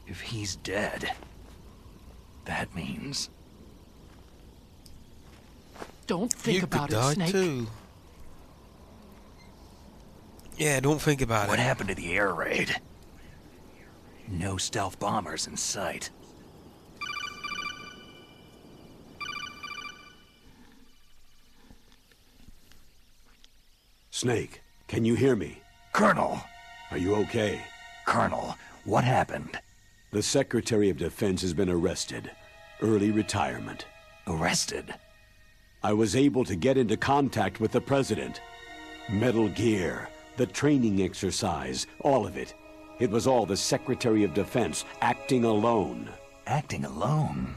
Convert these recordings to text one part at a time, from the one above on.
If he's dead, that means... Don't think about it, Snake. Too. Yeah, don't think about it. What happened to the air raid? No stealth bombers in sight. Snake, can you hear me? Colonel! Are you okay? Colonel, what happened? The Secretary of Defense has been arrested. Early retirement. Arrested? I was able to get into contact with the President. Metal Gear, the training exercise, all of it. It was all the Secretary of Defense acting alone. Acting alone?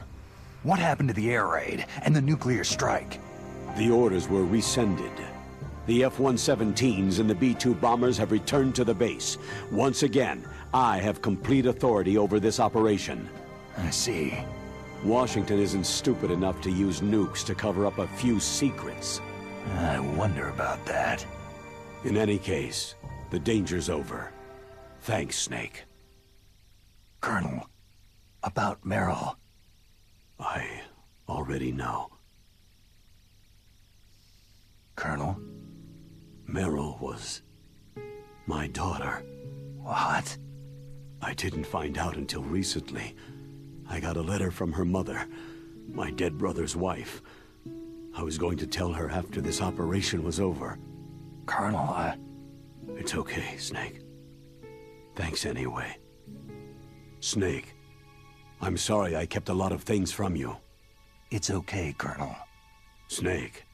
What happened to the air raid and the nuclear strike? The orders were rescinded. The F-117s and the B-2 bombers have returned to the base. Once again, I have complete authority over this operation. I see. Washington isn't stupid enough to use nukes to cover up a few secrets. I wonder about that. In any case, the danger's over. Thanks, Snake. Colonel, about Meryl. I already know. Colonel? Meryl was my daughter. What? I didn't find out until recently. I got a letter from her mother, my dead brother's wife. I was going to tell her after this operation was over. Colonel, It's okay, Snake. Thanks anyway. Snake, I'm sorry I kept a lot of things from you. It's okay, Colonel. Snake,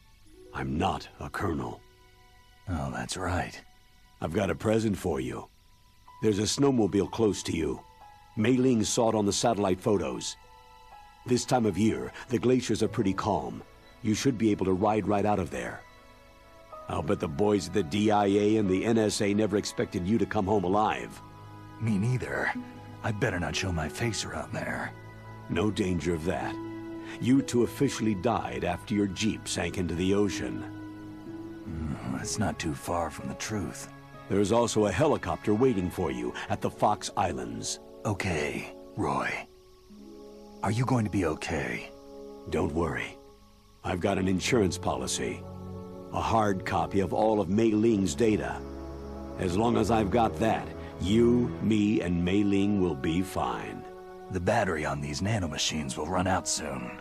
I'm not a colonel. Oh, that's right. I've got a present for you. There's a snowmobile close to you. Mei Ling saw it on the satellite photos. This time of year, the glaciers are pretty calm. You should be able to ride right out of there. I'll bet the boys at the DIA and the NSA never expected you to come home alive. Me neither. I better not show my face around there. No danger of that. You two officially died after your Jeep sank into the ocean. That's not too far from the truth. There's also a helicopter waiting for you at the Fox Islands. Okay, Roy. Are you going to be okay? Don't worry. I've got an insurance policy. A hard copy of all of Mei Ling's data. As long as I've got that, you, me, and Mei Ling will be fine. The battery on these nanomachines will run out soon.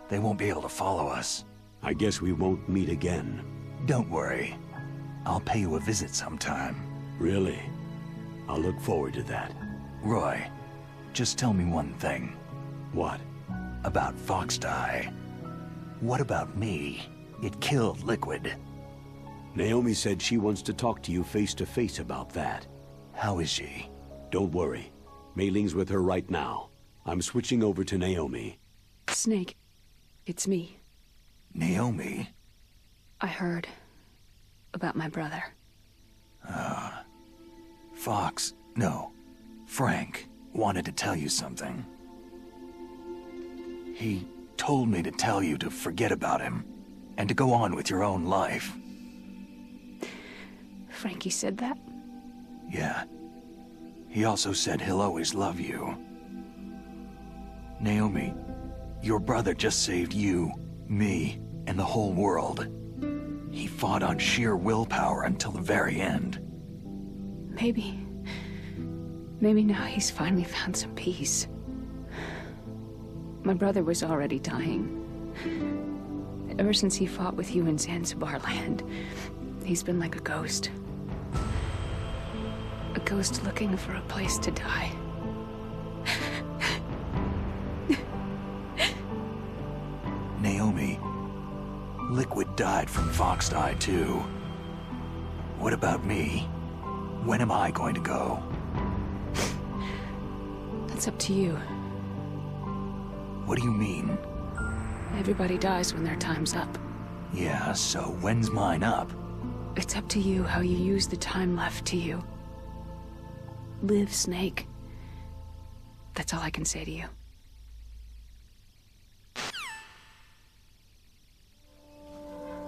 They won't be able to follow us. I guess we won't meet again. Don't worry. I'll pay you a visit sometime. Really? I'll look forward to that. Roy, just tell me one thing. What? About Foxdie. What about me? It killed Liquid. Naomi said she wants to talk to you face to face about that. How is she? Don't worry. Mei Ling's with her right now. I'm switching over to Naomi. Snake, it's me. Naomi? I heard about my brother. Frank wanted to tell you something. He told me to tell you to forget about him and to go on with your own life. Frankie said that? Yeah. He also said he'll always love you. Naomi, your brother just saved you, me, and the whole world. He fought on sheer willpower until the very end. Maybe now he's finally found some peace. My brother was already dying. Ever since he fought with you in Zanzibar land, he's been like a ghost. A ghost looking for a place to die. Naomi, Liquid died from Foxdie too. What about me? When am I going to go? That's up to you. What do you mean? Everybody dies when their time's up. Yeah, so when's mine up? It's up to you how you use the time left to you. Live, Snake. That's all I can say to you.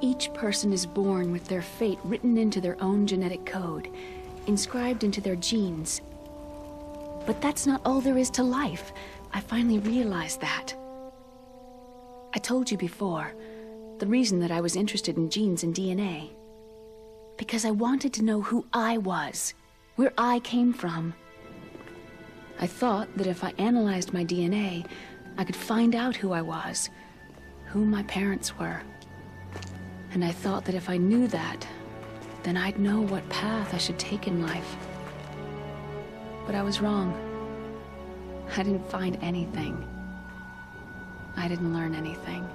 Each person is born with their fate written into their own genetic code, inscribed into their genes. But that's not all there is to life. I finally realized that. I told you before, the reason that I was interested in genes and DNA. Because I wanted to know who I was, where I came from. I thought that if I analyzed my DNA, I could find out who I was, who my parents were. And I thought that if I knew that, then I'd know what path I should take in life. But I was wrong. I didn't find anything. I didn't learn anything.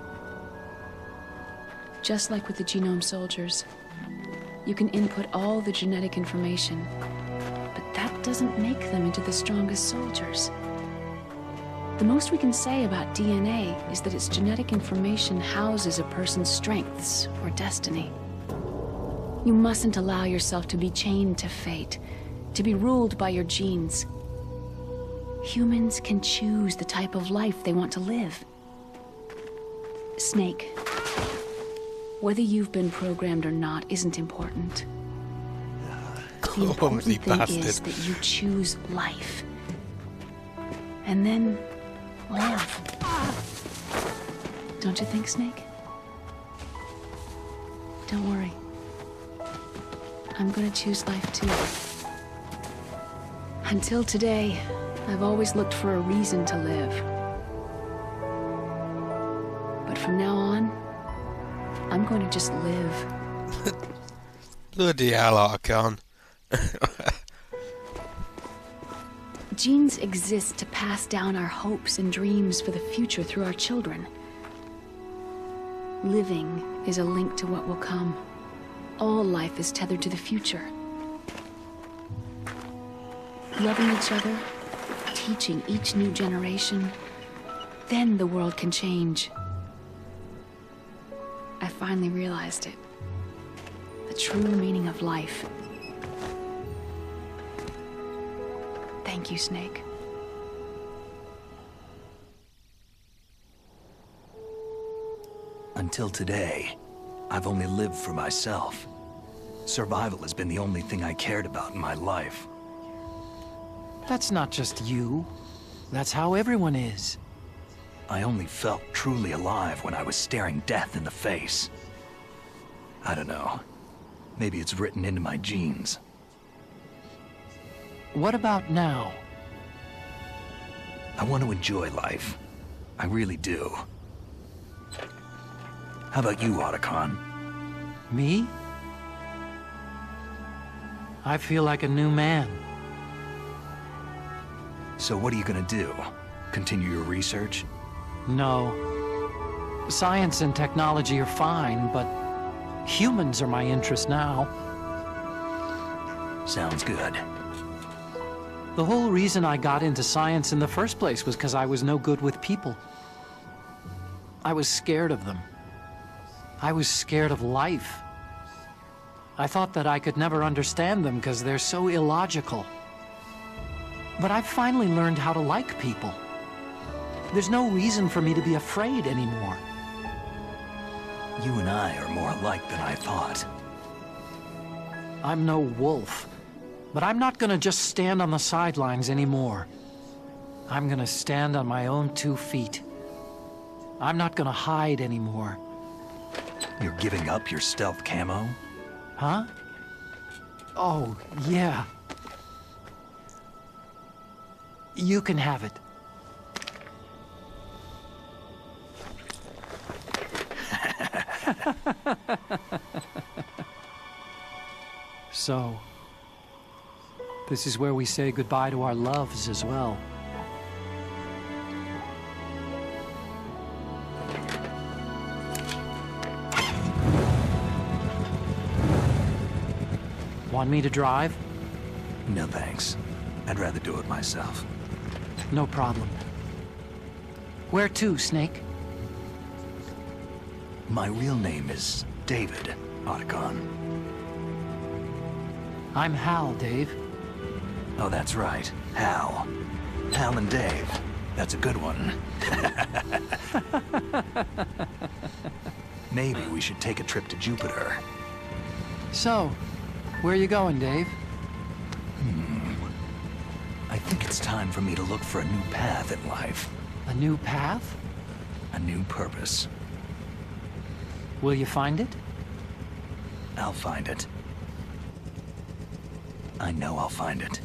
Just like with the genome soldiers, you can input all the genetic information, but that doesn't make them into the strongest soldiers. The most we can say about DNA is that its genetic information houses a person's strengths or destiny. You mustn't allow yourself to be chained to fate, to be ruled by your genes. Humans can choose the type of life they want to live. Snake, whether you've been programmed or not isn't important. The important thing is that you choose life. And then live. Don't you think, Snake? Don't worry. I'm gonna choose life too. Until today, I've always looked for a reason to live. But from now on, I'm going to just live. Bloody hell, Archon. Genes exist to pass down our hopes and dreams for the future through our children. Living is a link to what will come. All life is tethered to the future. Loving each other, teaching each new generation, then the world can change. I finally realized it. The true meaning of life. Thank you, Snake. Until today, I've only lived for myself. Survival has been the only thing I cared about in my life. That's not just you. That's how everyone is. I only felt truly alive when I was staring death in the face. I don't know. Maybe it's written into my genes. What about now? I want to enjoy life. I really do. How about you, Otacon? Me? I feel like a new man. So what are you gonna do? Continue your research? No. Science and technology are fine, but humans are my interest now. Sounds good. The whole reason I got into science in the first place was because I was no good with people. I was scared of them. I was scared of life. I thought that I could never understand them because they're so illogical. But I've finally learned how to like people. There's no reason for me to be afraid anymore. You and I are more alike than I thought. I'm no wolf, but I'm not gonna just stand on the sidelines anymore. I'm gonna stand on my own 2 feet. I'm not gonna hide anymore. You're giving up your stealth camo? Huh? Oh, yeah. You can have it. So, this is where we say goodbye to our loves as well. Want me to drive? No thanks. I'd rather do it myself. No problem. Where to, Snake? My real name is David Otacon. I'm Hal, Dave. Oh, that's right. Hal. Hal and Dave. That's a good one. Maybe we should take a trip to Jupiter. So, where you going, Dave? I think it's time for me to look for a new path in life. A new path? A new purpose. Will you find it? I'll find it. I know I'll find it.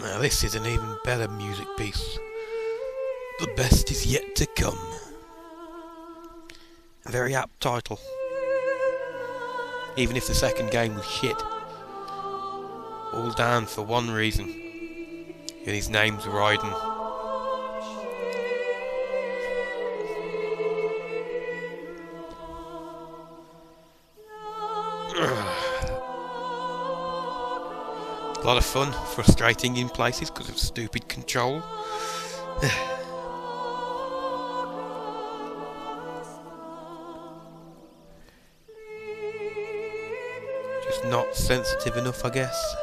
Now this is an even better music piece. The best is yet to come. A very apt title. Even if the second game was shit. All down for one reason. And his name's Raiden. A lot of fun, frustrating in places because of stupid control. Just not sensitive enough, I guess.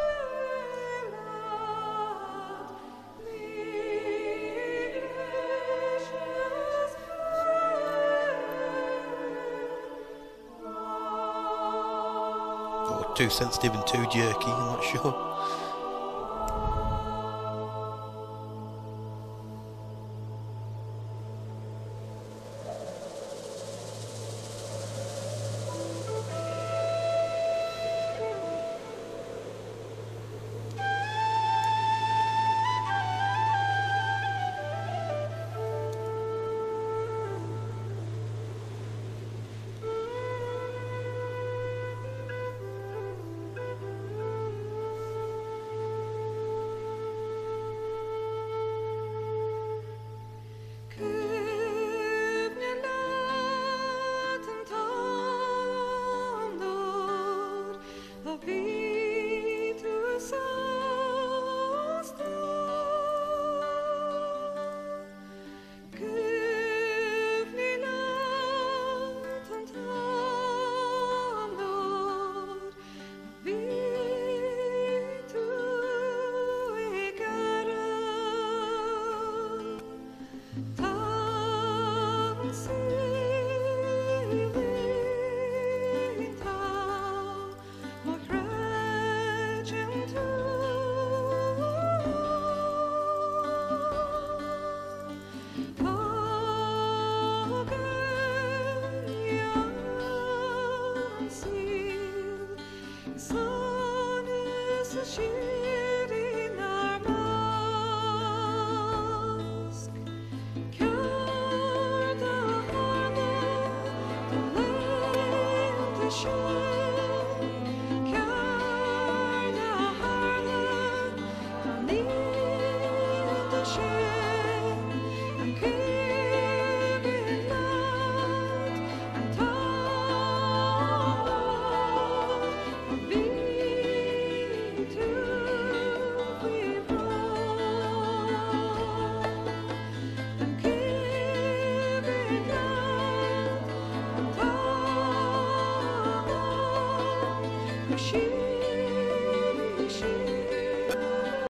Or too sensitive and too jerky, I'm not sure.